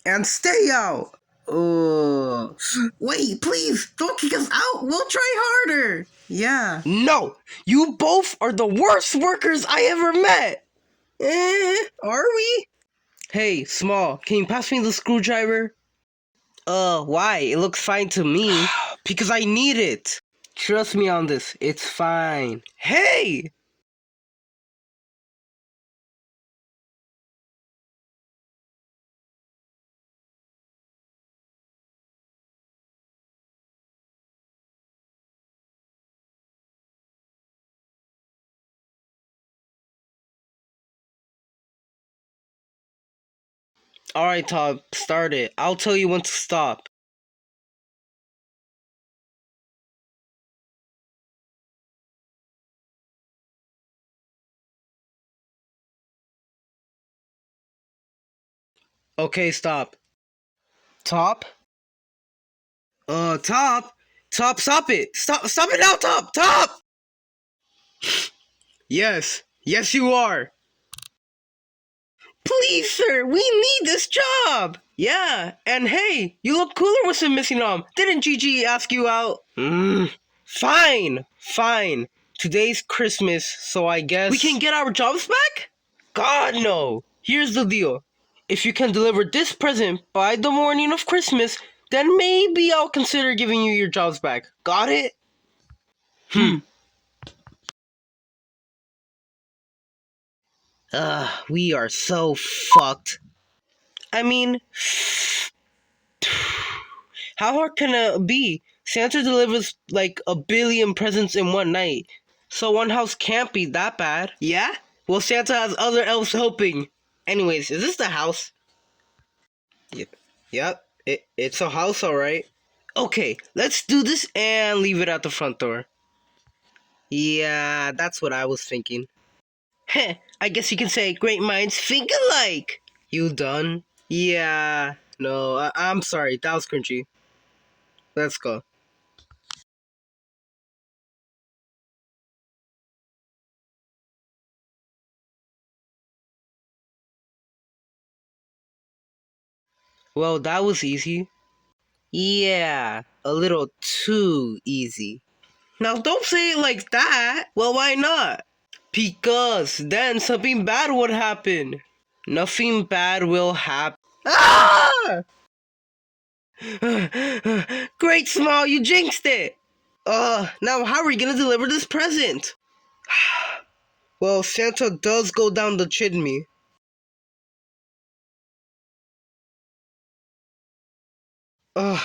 And stay out. Wait, please, don't kick us out. We'll try harder. Yeah. No, you both are the worst workers I ever met. Are we? Hey, Small, can you pass me the screwdriver? Why? It looks fine to me. Because I need it. Trust me on this. It's fine. Hey! Alright, Todd, start it. I'll tell you when to stop. Okay, stop. Top? Top? Top, stop it! Stop it now, Top! Top! Yes, you are. Please, sir, we need this job. Yeah, and hey, you look cooler with some missing arm. Didn't Gigi ask you out? Fine. Today's Christmas, so I guess we can get our jobs back? God, no. Here's the deal. If you can deliver this present by the morning of Christmas, then maybe I'll consider giving you your jobs back. Got it? We are so fucked. I mean, how hard can it be? Santa delivers like a billion presents in one night. So one house can't be that bad. Yeah? Well, Santa has other elves helping. Anyways, is this the house? Yep. It's a house, alright. Okay, let's do this and leave it at the front door. Yeah, that's what I was thinking. Heh, I guess you can say great minds think alike. You done? Yeah. No, I'm sorry. That was cringy. Let's go. Well, that was easy. Yeah, a little too easy. Now don't say it like that. Well, why not? Because then something bad would happen. Nothing bad will happen. Ah! Great Small, you jinxed it. Now how are we gonna deliver this present? Well, Santa does go down the chimney. Ugh,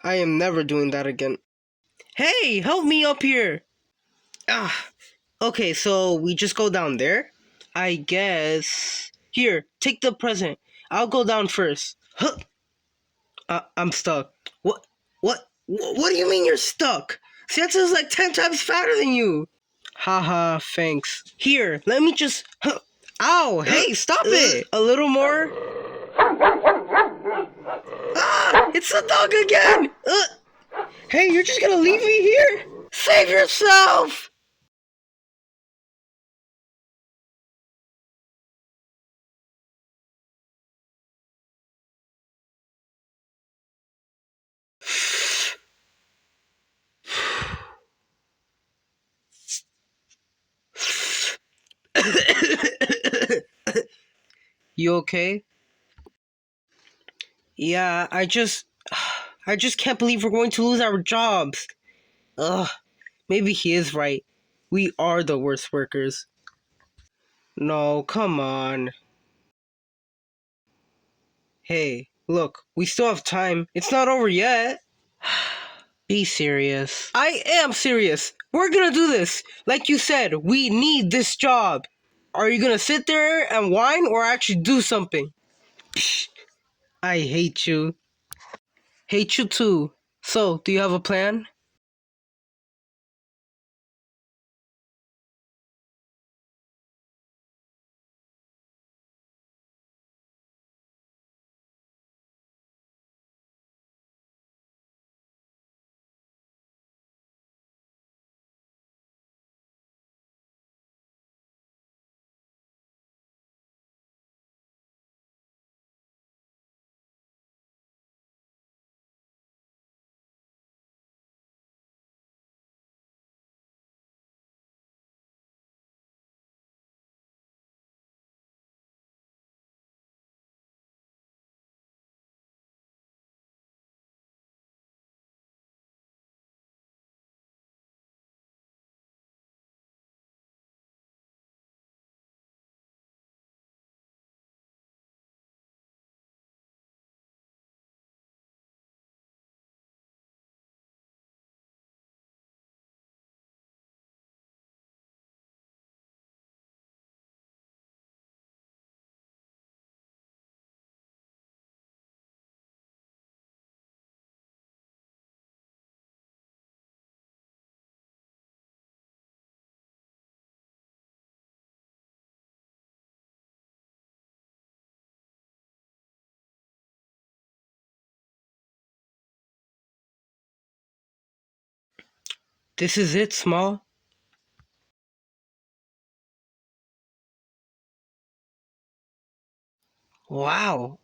I am never doing that again. Hey, help me up here. Ah, okay, so we just go down there? I guess. Here, take the present. I'll go down first. Huh. I'm stuck. What do you mean you're stuck? Santa's like 10 times fatter than you. Haha, thanks. Here, let me just. Huh. Ow, hey, stop it! A little more. Ah, it's the dog again! Hey, you're just gonna leave me here? Save yourself! You okay? Yeah, I just can't believe we're going to lose our jobs. Ugh, maybe he is right. We are the worst workers. No, come on. Hey, look, we still have time. It's not over yet. Be serious. I am serious. We're gonna do this. Like you said, we need this job. Are you gonna sit there and whine or actually do something? Psh, I hate you. Hate you too. So, do you have a plan? This is it, Small. Wow,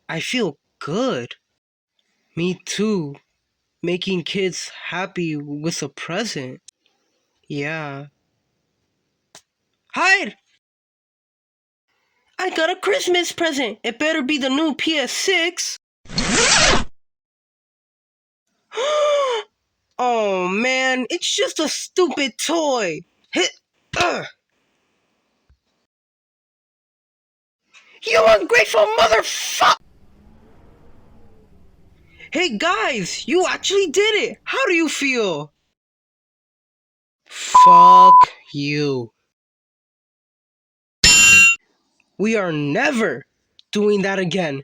I feel good. Me too. Making kids happy with a present. Yeah. Hide! I got a Christmas present. It better be the new PS6. Oh man, it's just a stupid toy. Hit. Ugh. You ungrateful motherfucker! Hey guys, you actually did it. How do you feel? Fuck you. We are never doing that again.